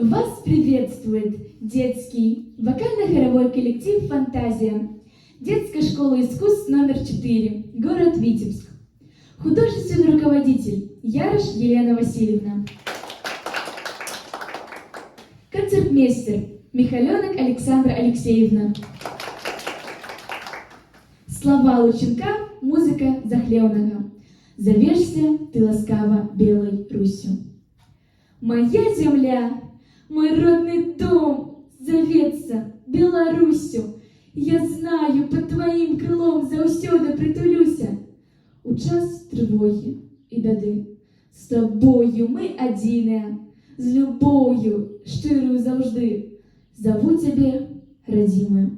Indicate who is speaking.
Speaker 1: Вас приветствует детский вокально-хоровой коллектив «Фантазия» детской школы искусств номер 4, город Витебск. Художественный руководитель Ярош Елена Васильевна. Концертмейстер Михаленок Александра Алексеевна. Слова Лученка, музыка Захлевного. Завешься ты ласкаво белой Русью. Моя земля, мой родный дом, зоветься Беларусью. Я знаю, под твоим крылом заўсёды притулюся. У час трывогі і бяды з тобою мы адзіныя, з любоўю шчырую заўжды. Зову цябе, радзімую.